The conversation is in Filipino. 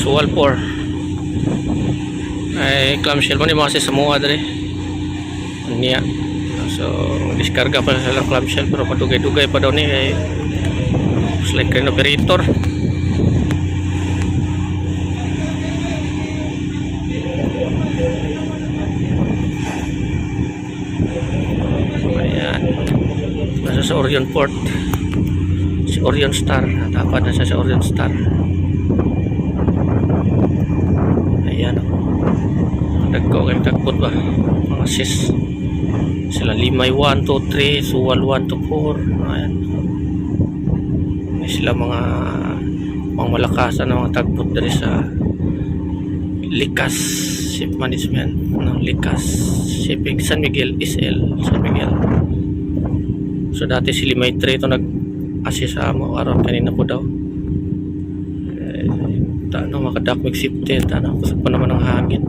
Sual 4 ay clamshell mo ni mga sa Samoa dali niya. So diskarga pa sa clamshell pero padugay-dugay pa daw ni kay like crane operator. Ayan, nasa sa Orion Port si Orion Star, dapat na siya sa Orion Star. Ayan o, nagko kayo tagpot ba mga sis sila Limay 1, 2, 3 Suwal 1 to 4. Ayan, may sila mga malakasan na mga tagpot dari sa Likas Ship Management ng Likas Shipping San Miguel SL San Miguel. So dati si Limay 3 ito nag-assist sa mo aron kanina po daw tano makadakmig safety tano kusog pa naman ang hangin